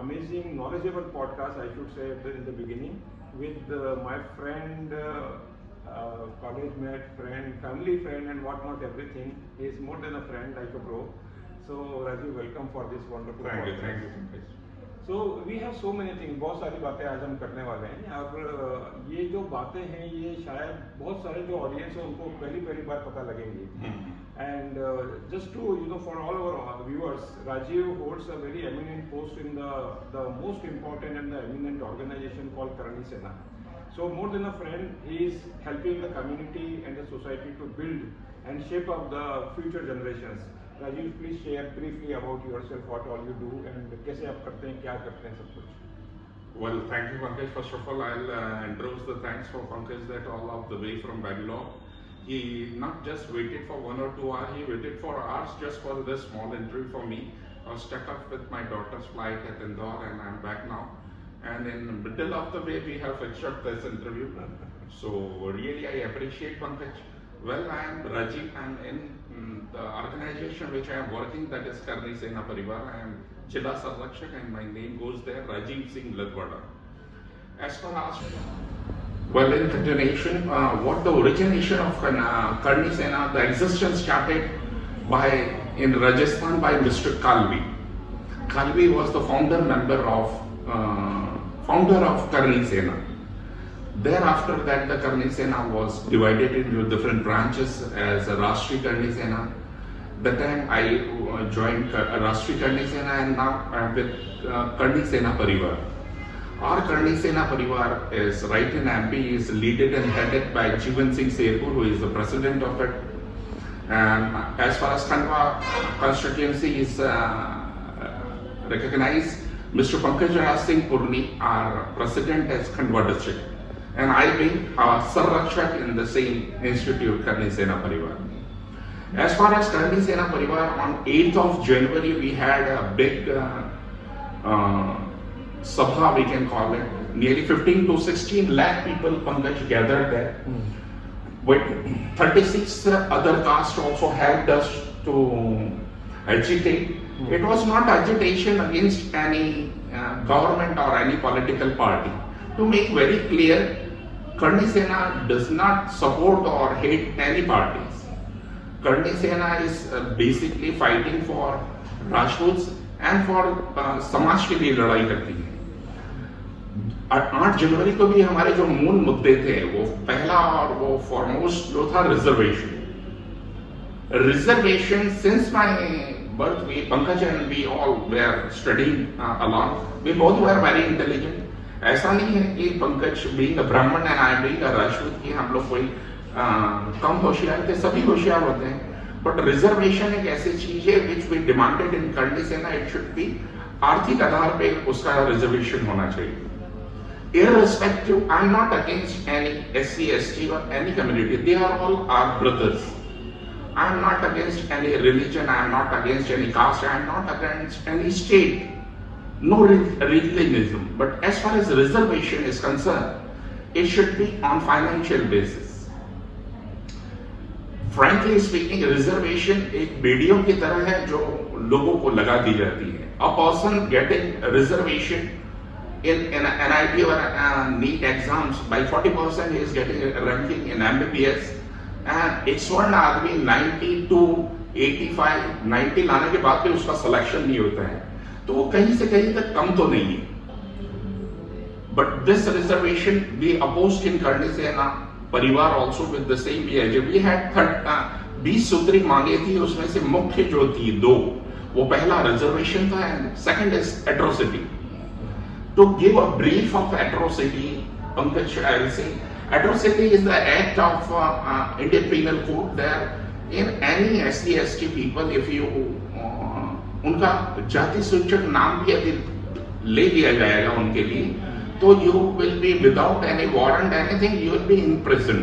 amazing, knowledgeable podcast, I should say, in the beginning, with my friend, college mate, friend, family friend, and whatnot, everything. He is more than a friend, like a bro. So, Rajiv, welcome for this wonderful podcast. Thank you. So we have so many things, बहुत सारी बातें आज हम करने वाले हैं। और ये जो बातें हैं ये शायद बहुत सारे जो ऑडियंस है उनको पहली बार पता लगेंगी। And just to for all our viewers, Rajiv holds a very eminent post in the most important and the eminent organization called Karni Sena. So more than a friend, he is helping the community and the society to build and shape up the future generations. Rajiv, please share briefly about yourself, what all you do, and कैसे आप करते हैं, क्या करते हैं, सब कुछ. Well, thank you, Pankaj. First of all, I'll endorse the thanks for Pankaj that all of the way from Bangalore. He not just waited for 1 or 2 hours, he waited for hours just for this small interview for me. I was stuck up with my daughter's flight at Indore and I'm back now. And in the middle of the way, we have fixed up this interview. So really, I appreciate Pankaj. Well, I am Rajiv. I am in the organization which I am working, that is Karni Sena Parivar. I am Jilla Sarrakshak and my name goes there, Rajeev Singh Lalwada. As for us, well, in continuation, what the origination of Karni Sena, the existence started in Rajasthan by Mr. Kalvi. Kalvi was the founder of Karni Sena. Thereafter that the Karni Sena was divided into different branches as a Rashtriya Karni Sena. That time I joined Rashtriya Karni Sena and now I am with Karni Sena Parivar. Our Karni Sena Parivar is right in MP, is led and headed by Jeevan Singh Sherpur, who is the president of it. And as far as Khandwa constituency is recognized, Mr. Pankaj Singh Purni, our president as Khandwa district. And I being a Sarrakshak in the same institute, Karni Sena Parivar. As far as Karni Sena Parivar, on 8th of January, we had a big sabha, we can call it. Nearly 15 to 16 lakh people, Pankaj, gathered there. But 36 other castes also helped us to agitate. It was not agitation against any government or any political party. To make very clear, Karni Sena does not support or hate any parties. Karni Sena is basically fighting for Rajputs and for समाज के लिए लड़ाई करती है. 8 जनवरी को भी हमारे जो मूल मुद्दे थे, वो पहला और वो फॉरमोस्ट जो था reservation. Since my birth, Pankaj and we all were studying along. We both were very intelligent. ऐसा नहीं है कि पंकज बीइंग अ ब्राह्मण and I being a Rajput कि हम लोग कोई कम होशियार थे, सभी होशियार होते हैं. बट रिजर्वेशन एक ऐसी चीज है विच वी डिमांडेड इन करनी सेना. इट शुड बी आर्थिक आधार पे उसका रिजर्वेशन होना चाहिए. Irrespective, I am not against any SC, ST or any community. They are all our brothers. I am not against any religion. I am not against any caste. I am not against any state. No regionalism. But as far as reservation is concerned, it should be on financial basis. Frankly speaking, reservation एक बेड़ियों की तरह है जो लोगों को लगा दी जाती है. A person getting reservation in NIT or NEET exams by 40% is getting a ranking in MBBS, and एक स्वर्ण आदमी 90 to 85, 90 लाने के बाद भी उसका सिलेक्शन नहीं होता है, तो वो कहीं से कहीं तक कम तो नहीं है. But this reservation we opposed in Karni Sena Parivar also with the same age. We had 20 सूत्री मांगे थी, उसमें से मुख्य जो थी 2, वो पहला रिजर्वेशन था and second is atrocity. To give a brief of atrocity, Pankaj, I will say, atrocity is the act of Indian Penal Code. There, in any SC, ST people, if you उनका जाति सूचक नाम भी यदि ले लिया जाएगा उनके लिए, तो you will be without any warrant, anything, you will be in prison.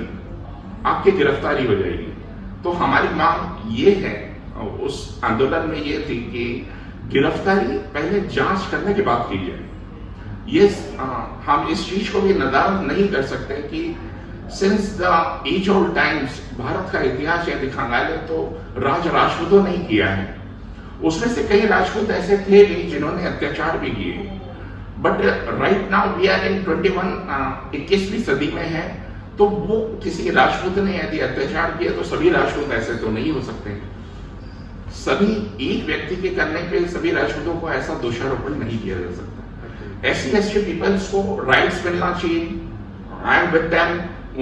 आपकी गिरफ्तारी हो जाएगी. तो हमारी मांग ये है, उस आंदोलन में ये थी कि गिरफ्तारी पहले जांच करने के बाद की जाए. ये हम इस चीज को भी नदारद नहीं कर सकते कि since the age old times Bharat का इतिहास यदि खंगाले तो राजपूतों ने किया है. उसमें से कई राजपूत ऐसे थे भी जिन्होंने अत्याचार भी किए. But right now we are in 21वीं सदी में है, तो वो किसी राजपूत ने यदि अत्याचार किया तो सभी राजपूत ऐसे तो नहीं हो सकते। सभी एक व्यक्ति के करने पे सभी राजपूतों को ऐसा दोषारोपण नहीं किया जा सकता। SC/ST पीपल्स को राइट्स मिलना चाहिए, आई एम विद देम,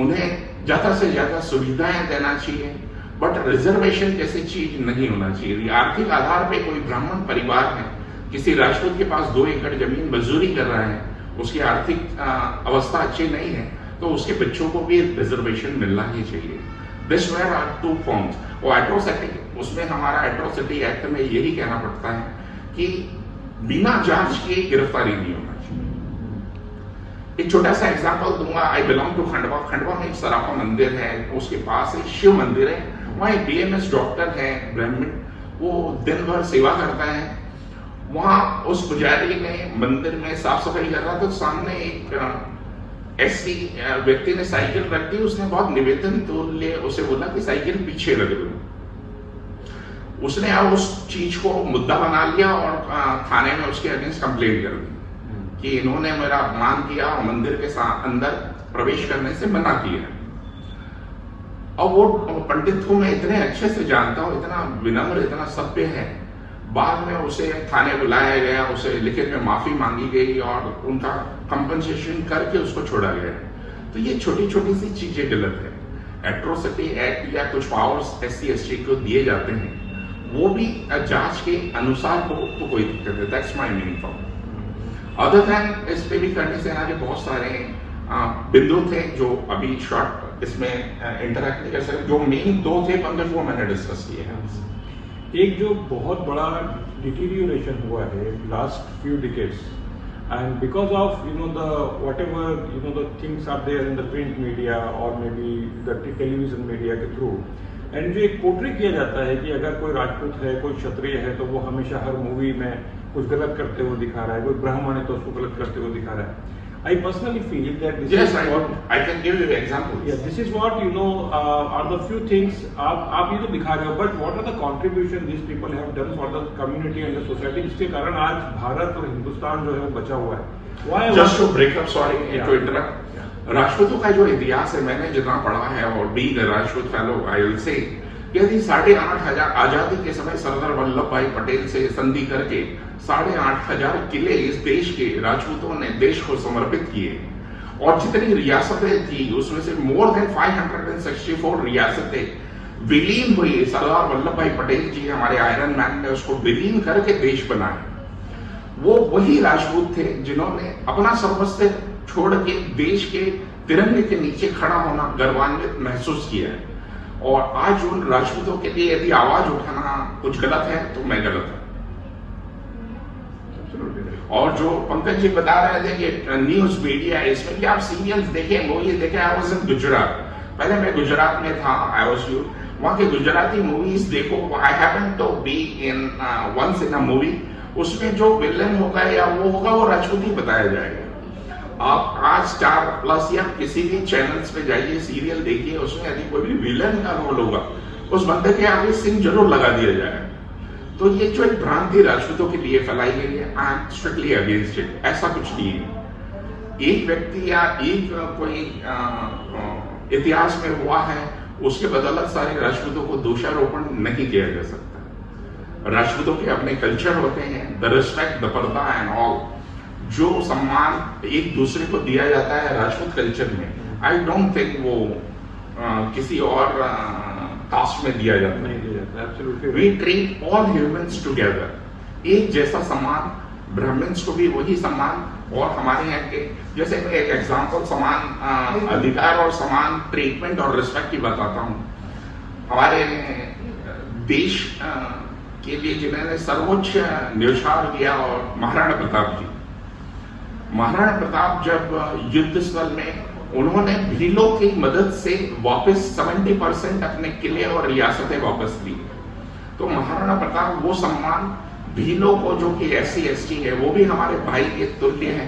उन्हें ज्यादा से ज्यादा सुविधाएं देना चाहिए, बट रिजर्वेशन जैसी चीज नहीं होना चाहिए। आर्थिक आधार पे कोई ब्राह्मण परिवार है, किसी राजपूत के पास 2 एकड़ जमीन मजदूरी कर रहा है, उसकी आर्थिक अवस्था अच्छी नहीं है, तो उसके बच्चों को भी रिजर्वेशन मिलना ही चाहिए। This where are 2 forms. वो एट्रोसिटी, उसमें हमारा एट्रोसिटी एक्ट में यही कहना पड़ता है कि बिना जांच के गिरफ्तारी नहीं होना चाहिए। एक छोटा सा एग्जांपल दूंगा। I belong to Khandwa. Khandwa में एक सराफा मंदिर है, उसके पास एक शिव मंदिर है, वहाँ एक BMS डॉक्टर है ब्राह्मण, वो दिन भर सेवा करता है। वहां उस पुजारी ने मंदिर में साफ सफाई कर रहा था, तो सामने एक SC व्यक्ति ने साइकिल रख दी। उसने बहुत निवेदन तो ले उसे बोला कि साइकिल पीछे रख दो। उसने अब उस चीज को मुद्दा बना लिया और थाने में उसके अगेंस्ट कंप्लेंट कर दी कि इन्होंने मेरा अपमान किया और मंदिर के अंदर प्रवेश करने से मना किया। और वो पंडित को मैं इतने अच्छे से जानता हूँ, इतना विनम्र, इतना सभ्य है। बाद में उसे थाने बुलाया गया, उसे लिखित में माफी मांगी गई और उनका कंपनसेशन करके उसको छोड़ा गया। तो ये छोटी छोटी सी चीजें गलत है। एट्रोसिटी एक्ट या कुछ पावर्स SC/ST को दिए जाते हैं, वो भी जांच के अनुसार हो तो कोई दिक्कत है। That's my meaning for. Other than इस पे भी करनी सेना के बहुत सारे बिंदु थे जो अभी शॉर्ट इसमें इंटरैक्ट नहीं कर सकते। जो मेन 2 थे पंकज, वो मैंने डिस्कस किए हैं। एक जो बहुत बड़ा डिटीरियोरेशन हुआ है last few decades, and because of the whatever the things are there in the print media और may be the television media के थ्रू, एंड जो एक पोर्ट्रे किया जाता है कि अगर कोई राजपूत है, कोई क्षत्रिय है, तो वो हमेशा हर मूवी में कुछ गलत करते हुए दिखा रहा है, कोई ब्राह्मण है तो उसको गलत करते हुए दिखा रहा है। I personally feel that this yes, is what I can give you examples. Yeah, this is what are the few things आप ये तो दिखा रहे हो, but what are the contribution these people have done for the community and the society, जिसके कारण आज भारत और हिंदुस्तान जो है वो बचा हुआ है। Why? Just to break up, sorry to interrupt. राजपूतों का जो इतिहास है, मैंने जितना पढ़ा है और being a Rajput fellow, I will say यदि 8,500 आजादी के समय सरदार वल्लभ भाई पटेल से संधि करके 8,500 किले इस देश के राजपूतों ने देश को समर्पित किए, और जितनी रियासतें थी उसमें से मोर देन 564 रियासतें विलीन हुई। सरदार वल्लभ भाई पटेल जी, हमारे आयरन मैन, ने उसको विलीन करके देश बनाया। वो वही राजपूत थे जिन्होंने अपना सर्वस्व छोड़ के देश के तिरंगे के नीचे खड़ा होना गर्वान्वित महसूस किया है। और आज उन राजपूतों के लिए यदि आवाज उठाना कुछ गलत है तो मैं गलत हूं। और जो पंकज जी बता रहे थे कि न्यूज मीडिया, इसमें भी आप सीरियल्स देखे, मूवीज देखे। आई वाज इन गुजरात, पहले मैं गुजरात में था, आई वाज यू, वहां के गुजराती मूवीज देखो। I happen to be in once in a movie, उसमें जो विलन होगा या वो होगा वो राजपूत ही बताया जाएगा। आप आज स्टार+ या किसी भी चैनल्स पे जाइए, सीरियल देखिए, उसमें यदि कोई भी विलन का रोल होगा, उस बंदे के आगे सिंह जरूर लगा दिया जाएगा। तो ये जो एक भ्रांति राजपूतों के लिए फैलाई गई है, I am strictly against it. ऐसा कुछ नहीं है। एक व्यक्ति या एक कोई इतिहास में हुआ है, उसके बदौलत सारे राजपूतों को दोषारोपण नहीं किया जा सकता। राजपूतों के अपने कल्चर होते हैं, द रिस्पेक्ट, द पर्दा एंड ऑल, जो सम्मान एक दूसरे को दिया जाता है राजपूत कल्चर में, आई डोंट थिंक वो किसी और कास्ट में दिया जाता है। Absolutely. We treat all humans together, एक जैसा सम्मान, ब्राह्मण्स को भी वही सम्मान। और हमारे यहाँ के जैसे मैं एक एग्जांपल समान अधिकार और समान ट्रीटमेंट और रिस्पेक्ट की बताता हूँ। हमारे देश के लिए जिन्होंने सर्वोच्च न्यौछावर किया, और महाराणा प्रताप जी, महाराणा प्रताप जब युद्ध स्थल में उन्होंने भीलों की मदद से वापस 70% अपने किले और रियासतें वापस ली, तो महाराणा प्रताप वो सम्मान भीलों को, जो कि SC/ST है, वो भी हमारे भाई के तुल्य हैं,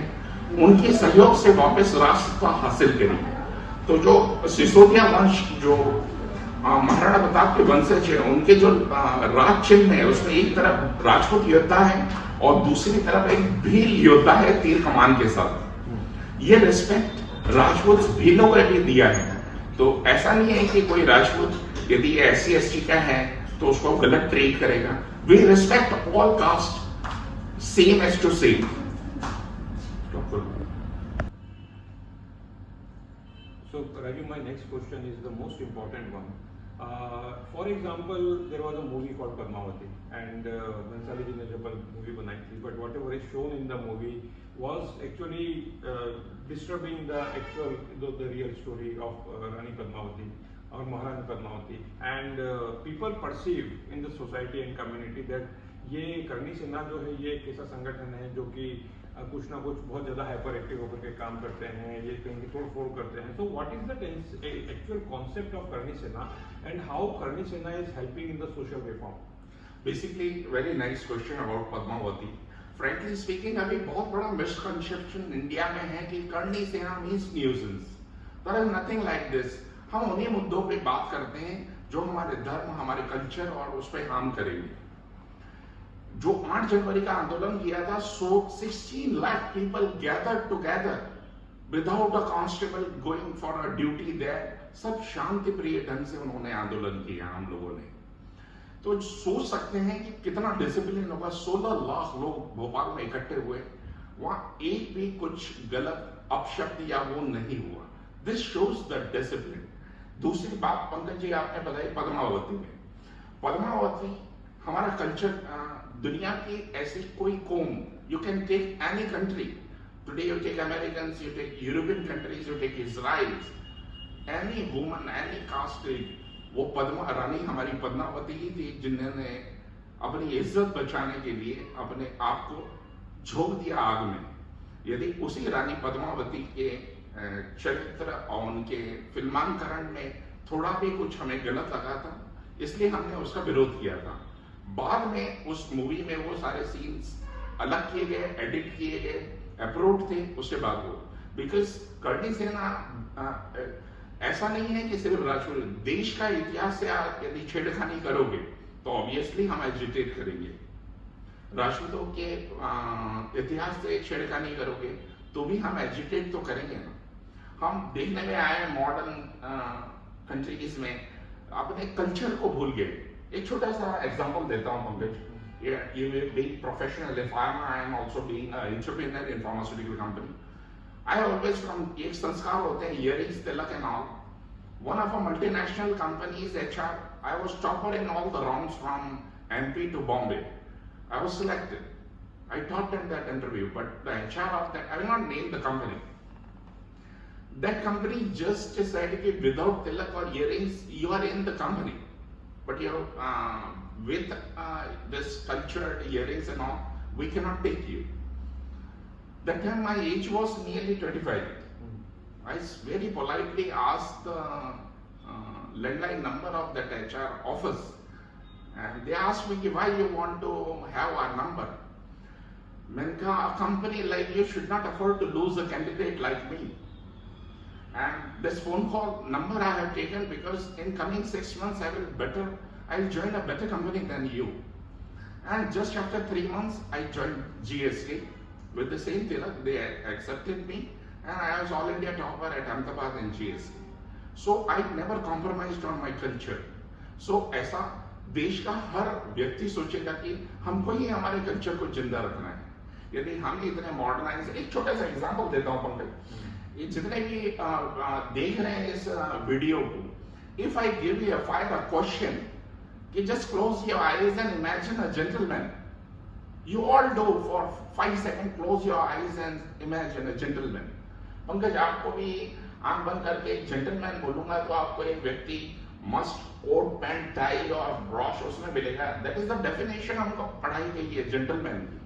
उनके सहयोग से वापस राष्ट्र हासिल करी। तो जो सिसोदिया वंश, जो महाराणा प्रताप के वंशज है, उनके जो राज चिन्ह है, उसमें एक तरफ राजपूत योद्धा है और दूसरी तरफ एक भील योद्धा है तीर कमान के साथ। ये रिस्पेक्ट राजपूत भीलों को भी दिया है। तो ऐसा नहीं है कि कोई राजपूत यदि SC ST का है तो उसको गलत ट्रीट करेगा। We respect all caste same as to same. So Rajeev, my next question is the most important one. For example, there was a movie called Padmavati, and Bhansali ji ने जब movie बनाई थी, but whatever is shown in the movie was actually disturbing the actual, the real story of Rani Padmavati or Maharani Padmavati, and people perceive in the society and community that ये करनी सेना जो है ये एक ऐसा संगठन है जो कि कुछ ना कुछ बहुत ज्यादा हाइपर एक्टिव होकर के काम करते हैं, ये कहीं तोड़ फोड़ करते हैं। So what is the actual concept of करनी सेना एंड हाउ करनी सेना is helping in the social reform? Basically very nice question about Padmavati. Frankly speaking, अभी बहुत बड़ा मिसकंसेप्शन इंडिया में है कि करनी सेना means nuisance. There is nothing like this. हम उन्हीं मुद्दों पे बात करते हैं जो हमारे धर्म, हमारे कल्चर और उस पर काम करेंगे। जो 8 जनवरी का आंदोलन किया था, 16 lakh people gathered together without a constable going for a duty there. सब शांति प्रिय ढंग से उन्होंने आंदोलन किया हम लोगों ने। तो सोच सकते हैं कि कितना डिसिप्लिन होगा। 16 लाख लोग भोपाल में इकट्ठे हुए, वहां एक भी कुछ गलत अपशब्द या वो नहीं हुआ। This shows the discipline. दूसरी बात पंकज जी आपने बताई पद्मावती में। पद्मावती हमारा कल्चर, दुनिया की ऐसी कोई कौम, you can take any country today, you take Americans, you take European countries, you take Israel, any woman, any caste, वो रानी हमारी पद्मावती ही थी जिन्होंने अपनी इज्जत बचाने के लिए अपने आप को झोंक दिया आग में। यदि उसी रानी पद्मावती के चरित्र और उनके फिल्मांकरण में थोड़ा भी कुछ हमें गलत लगा था, इसलिए हमने उसका विरोध किया था। बाद में उस मूवी में वो सारे सीन्स अलग किए गए, एडिट किए गए, अप्रूव्ड थे उसके बाद वो। बिकॉज करनी सेना ऐसा नहीं है कि सिर्फ राजपूत, देश का इतिहास से आप यदि छेड़खानी करोगे तो ऑब्वियसली हम एजिटेट करेंगे। राजपूतों के इतिहास से छेड़खानी करोगे तो भी हम एजिटेट तो करेंगे ना। हम देखने में आए मॉडर्न कंट्रीज में अपने कल्चर को भूल गए। एक छोटा सा एग्जांपल देता हूं Pankaj. You being professional in pharma, I am also being an entrepreneur in pharmaceutical company. I always from एक संस्कार होते हैं, earrings, tilak and all. One of a multinational company's HR, I was topper in all the rounds from MP to Bombay. I was selected. I taught them that interview, but the HR of that, I will not name the company. That company just said that without tilak or earrings, you are in the company. But you know, with this cultured earrings and all, we cannot take you. That time my age was nearly 25. I very politely asked the landline number of that HR office, and they asked me why you want to have our number. Menka, a company like you should not afford to lose a candidate like me. And this phone call number I have taken because in coming 6 months I'll join a better company than you. And just after 3 months I joined GSK with the same tilak. They accepted me and I was all India topper at Ahmedabad in GSK. So I never compromised on my culture. So ऐसा देश का हर व्यक्ति सोचेगा कि हमको ही हमारे culture को जिंदा रखना है। यदि हम इतने मॉडर्नाइज, एक छोटा सा एग्जांपल देता हूँ पंकज। ये जितने भी देख रहे हैं इस वीडियो को, if I give you fire a question कि just close your eyes and imagine a gentleman, you all do for 5 second, close your eyes and imagine a gentleman. Pankaj, आपको भी आंख बंद करके जेंटलमैन बोलूंगा तो आपको एक व्यक्ति मस्ट कोट पैंट टाई और ब्रश उसमें मिलेगा। दैट इज द डेफिनेशन हमको पढ़ाई गई है जेंटलमैन की।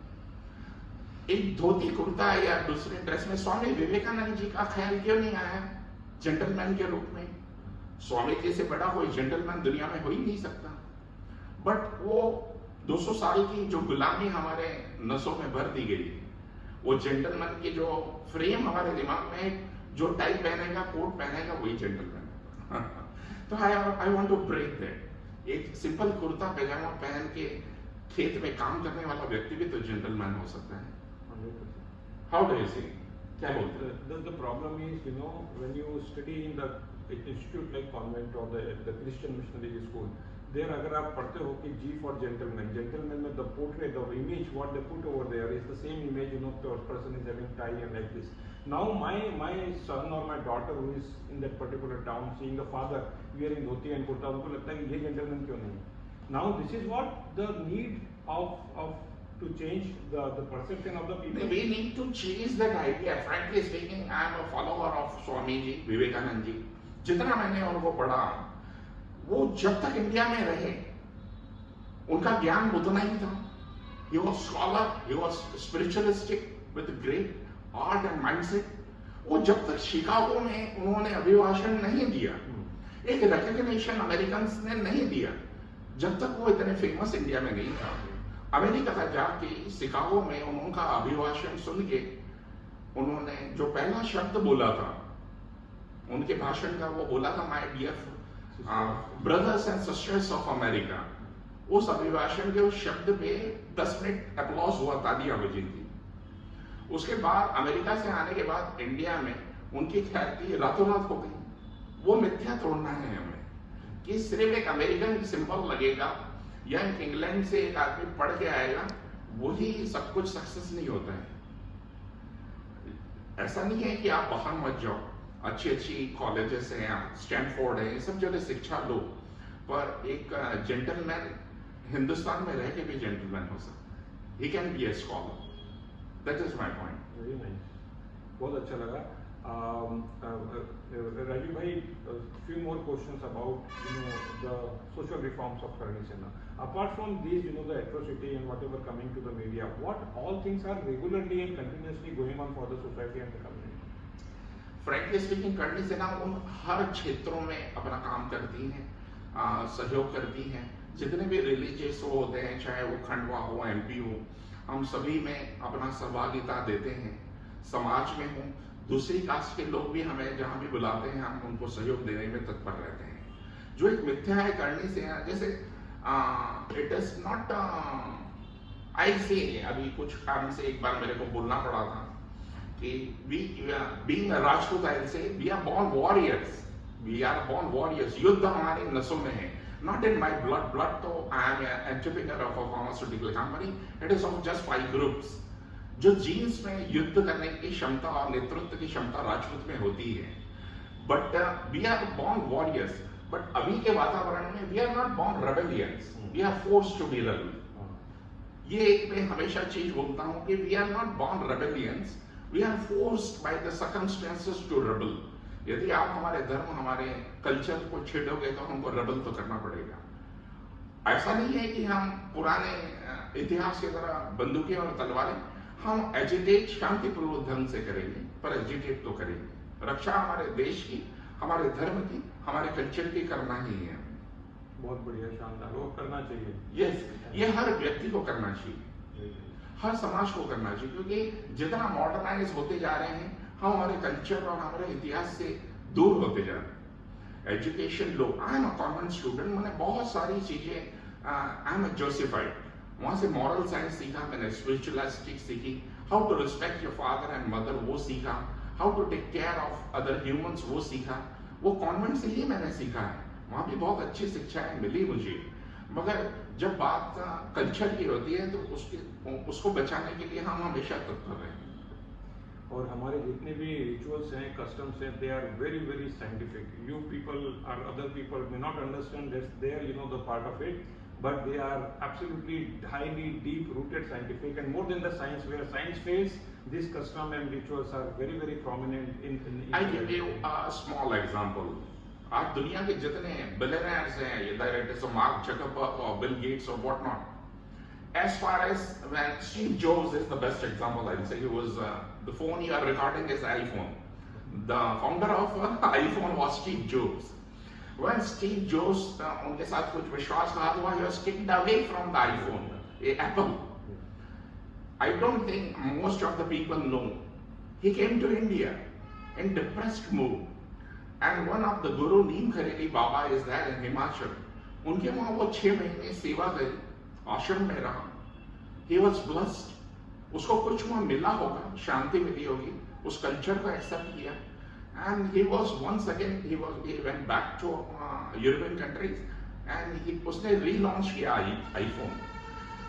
एक धोती कुर्ता या दूसरे ड्रेस में स्वामी विवेकानंद जी का ख्याल क्यों नहीं आया जेंटलमैन के रूप में? स्वामी जी से बड़ा कोई जेंटलमैन दुनिया में हो ही नहीं सकता। बट वो 200 साल की जो गुलामी हमारे नसों में भर दी गई, वो जेंटलमैन की जो फ्रेम हमारे दिमाग में, जो टाई पहनेगा, कोट पहनेगा, वही जेंटलमैन। तो I want to break that. एक सिंपल कुर्ता पैजामा पहन के खेत में काम करने वाला व्यक्ति भी तो जेंटलमैन हो सकता है. 100%. How do you see? क्या बोलते हैं? The problem is, when you study in the institute like convent or the Christian missionary school, there अगर आप पढ़ते हो कि G for gentleman में the portrait, the image what they put over there is the same image, the person is having tie and like this. Now my son or my daughter who is in that particular town seeing the father wearing dhoti and kurta, उनको लगता है कि ये gentleman क्यों नहीं? Now this is what the need of to change the perception of the people. We need to change that idea. Frankly speaking, I am a follower of Swami जी, विवेकानंद जी. जितना मैंने उनको पढ़ा, वो जब तक इंडिया में रहे, उनका ज्ञान उतना ही था. He was scholar, he was spiritualistic with great art and mindset. वो जब तक शिकागो में उन्होंने अभिभाषण नहीं दिया, एक रिकॉग्निशन अमेरिकन ने नहीं दिया, जब तक वो इतने फेमस इंडिया में नहीं था. अमेरिका का जाके शिकागो में उनका अभिभाषण सुन के उन्होंने जो पहला शब्द बोला था उनके भाषण का, वो बोला था my dear brothers and sisters of America. उस अभिभाषण के उस शब्द पे 10 मिनट अप्लॉज हुआ, तालियां बजी थी. उसके बाद अमेरिका से आने के बाद इंडिया में उनकी ख्याति रातों रात हो गई. वो मिथ्या तोड़ना है हमें कि सिर्फ एक अमेरिकन सिंबल लगेगा या इंग्लैंड से एक आदमी पढ़ के आएगा वही सब कुछ सक्सेस नहीं होता है. ऐसा नहीं है कि आप बाहर मत जाओ, अच्छी अच्छी कॉलेजेस हैं, स्टैनफोर्ड है, ये सब जगह शिक्षा लो, पर एक जेंटलमैन हिंदुस्तान में रह के भी जेंटलमैन हो सकता है. He can be a scholar. That is my point. Very nice, बहुत अच्छा लगा. Rajeev bhai, few more questions about the social reforms of Karni Sena. Apart from these, the atrocity and whatever coming to the media, what all things are regularly and continuously going on for the society and the community? Frankly speaking, Karni Sena उन हर क्षेत्रों में अपना काम करती हैं, सहयोग करती हैं. जितने भी रिलीजियस होते हैं, चाहे वो खंडवा हो, MP हो, हम सभी में अपना सहभागिता देते हैं. समाज में हो, दूसरी कास्ट के लोग भी हमें जहां भी बुलाते हैं, हम उनको सहयोग देने में तत्पर रहते हैं. जो एक मिथ्या है करनी से, जैसे इट इज नॉट आई से, अभी कुछ कारण से एक बार मेरे को बोलना पड़ा था कि being a Rajput, I say we are born warriors. We are born warriors. युद्ध हमारे नसों में है, नॉट इन माई ब्लड. तो I am entrepreneur of a pharmaceutical company. It is of just 5 groups. जो जीन्स में युद्ध करने की क्षमता और नेतृत्व की क्षमता राजपूत में होती है. But we are born warriors. But अभी के वातावरण में we are not born rebellions, we are forced to be rebel. ये एक मैं हमेशा चीज बोलता हूं कि we are not born rebellions, we are forced by the circumstances to rebel. यदि आप हमारे धर्म, हमारे कल्चर को छेड़ोगे तो हमको रेबल तो करना पड़ेगा. ऐसा नहीं है कि हम पुराने इतिहास की तरह बंदूकें और तलवारें, हम एजिटेट शांतिपूर्वक ढंग से करेंगे, पर एजिटेट तो करेंगे. रक्षा हमारे देश की, हमारे धर्म की, हमारे कल्चर की करना ही है. बहुत बढ़िया, शानदार, वो करना चाहिए. यस, ये हर व्यक्ति को करना चाहिए, हर समाज को करना चाहिए, क्योंकि जितना मॉडर्नाइज होते जा रहे हैं हम हमारे कल्चर और हमारे इतिहास से दूर होते जा रहे हैं. Education low, I am a convent student, मैंने बहुत सारी चीजें, आई एम जोसेफाइड, वहां से मॉरल साइंस सीखा मैंने, स्पिरिचुअलिस्टिक सीखी, how to respect your father and mother वो सीखा, how to take care of other humans वो सीखा. वो कॉन्वेंट से ही मैंने सीखा है. वहां भी बहुत अच्छी शिक्षाएं मिली मुझे. मगर जब बात कल्चर की होती है तो उसको बचाने के लिए हम हमेशा तत्पर रहे. और हमारे जितने भी रिचुअल्स हैं, कस्टम्स हैं, they are very very scientific. You people और other people may not understand that's their the part of it, but they are absolutely highly deep rooted scientific, and more than the science, where science fails, these custom and rituals are very very prominent in I give you a small example. आज दुनिया के जितने billionaires हैं, either it is Mark Zuckerberg or Bill Gates or whatnot, as far as when Steve Jobs is the best example, I will say. He was the phone you are recording is iPhone. The founder of iPhone was Steve Jobs. When Steve Jobs उनके साथ कुछ विश्वासघात हुआ, he was kicked away from the iPhone, Apple. I don't think most of the people know. He came to India in depressed mood, and one of the Guru Neemkarolibaba is there in Himachal. उनके वहाँ वो 6 महीने सेवा करी आश्रम में रहा, he was blessed, उसको कुछ वहाँ मिला होगा, शांति मिली होगी, उस कल्चर को एक्सेप्ट किया, and he was once again he went back to European countries and उसने रीलॉन्च किया आईफोन।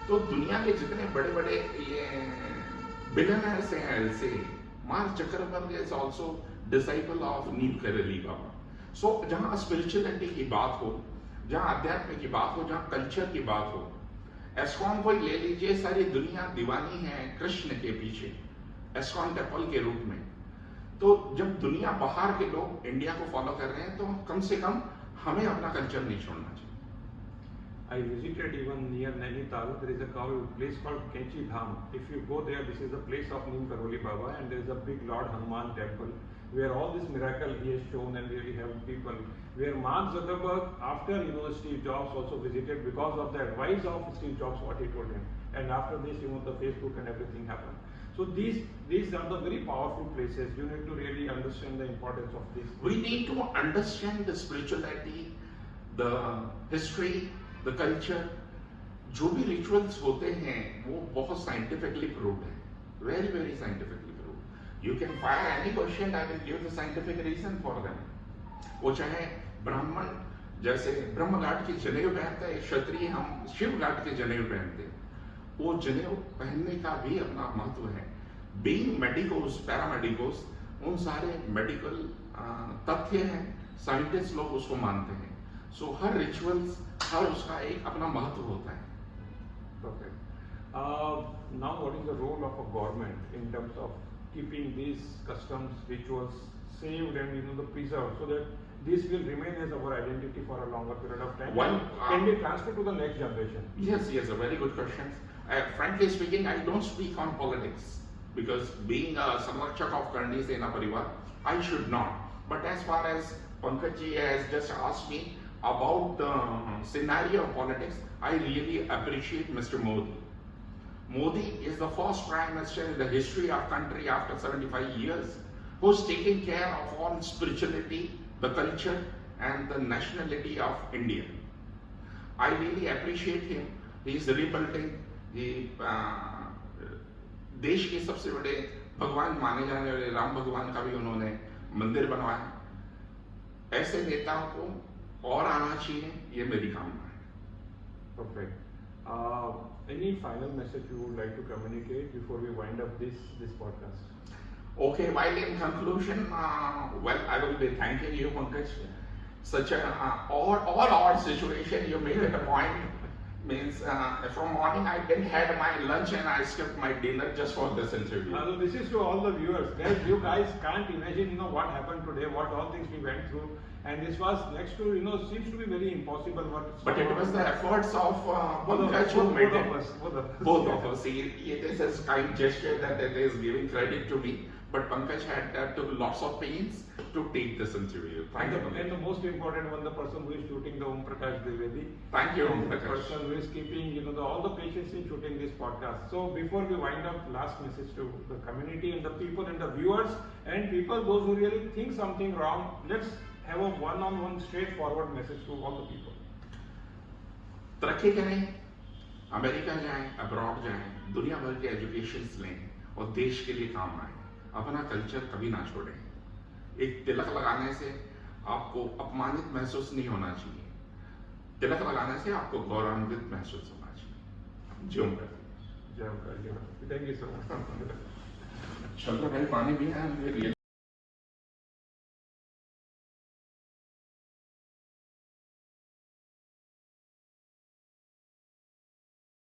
तो दुनिया के जितने बड़े बड़े ये बिलियनर्स हैं ऐसे, Mark Zuckerberg is also disciple of Neem Karoli Baba. So जहाँ स्पिरिचुअलिटी की बात हो, जहाँ अध्यात्म की बात हो, जहाँ कल्चर की बात हो, एस्कॉन को ले लीजिए, सारी दुनिया दीवानी है कृष्ण के पीछे एस्कॉन टेम्पल के रूप में। तो जब दुनिया बाहर के लोग इंडिया को फॉलो कर रहे हैं तो कम से कम हमें अपना कल्चर नहीं छोड़ना चाहिए। I visited even near Nainital. There is a place called Kenchi Dham. If you go there, this is the place of Neemkarolibaba, and there is a big Lord Hanuman temple where all this miracle he has shown and really helped people. Where Mark Zuckerberg, after Steve Jobs also visited because of the advice of Steve Jobs, what he told him, and after this, the Facebook and everything happened. So these are the very powerful places. You need to really understand the importance of this. We need to understand the spirituality, the history, the culture. जो भी rituals होते हैं वो बहुत scientifically proved है, very very scientifically proved. You can fire any question, I will give the scientific reason for them. वो चाहे ब्राह्मण जैसे ब्रह्म घाट की जनेऊ पहनते हैं, क्षत्रिय हम शिव घाट के जनेऊ पहनते हैं, वो जनेऊ पहनने का भी अपना महत्व है। बीइंग मेडिकोस, पैरामेडिकोस, उन सारे मेडिकल तथ्य हैं, साइंटिस्ट लोग उसको मानते हैं। सो हर रिचुअल्स, हर उसका एक अपना महत्व होता है। Perfect. Now, what is the role of a government in terms of keeping these customs, rituals saved and preserved, so that this will remain as our identity for a longer period of time? One, can be transferred to the next generation? Yes, a very good question. Frankly speaking, I don't speak on politics because being a Samrakshak of Karni Sena Parivar, I should not. But as far as Pankaj ji has just asked me about the scenario of politics, I really appreciate Mr. Modi. Modi is the first prime minister in the history of country after 75 years who's taking care of all spirituality, the culture and the nationality of India. I really appreciate him. He is rebuilding देश के सबसे बड़े भगवान माने जाने वाले राम भगवान का भी उन्होंने मंदिर बनवाया। ऐसे नेताओं को और आना चाहिए, ये मेरी कामना है। Perfect. Any final message you would like to communicate before we wind up this podcast? Okay, while in conclusion, I will be thanking you, Pankaj. Such a odd situation you made at a point. Means from morning I didn't had my lunch and I skipped my dinner just for this interview. So this is to all the viewers. Guys, you guys can't imagine what happened today, what all things we went through, and this was next to seems to be very impossible. But it was the efforts of Pankaj who made it. Both of us. It is a kind gesture that it is giving credit to me. But Pankaj had took lots of pains to take this interview. Thank you. And the most important one, the person who is shooting the Om Prakash Dwivedi. Thank you, Om The Prakash. person who is keeping all the patience in shooting this podcast. So before we wind up, last message to the community and the people and the viewers and people, those who really think something wrong, let's have a one-on-one straightforward message to all the people. तरक्की करें, America जाएं, abroad जाएं, दुनिया भर के educations लें और देश के लिए काम आए। अपना कल्चर कभी ना छोड़ें। एक तिलक लगाने से आपको अपमानित महसूस नहीं होना चाहिए, तिलक लगाने से आपको गौरवान्वित महसूस होना चाहिए। जय कर। Thank you so much. चलो भाई, पानी भी है।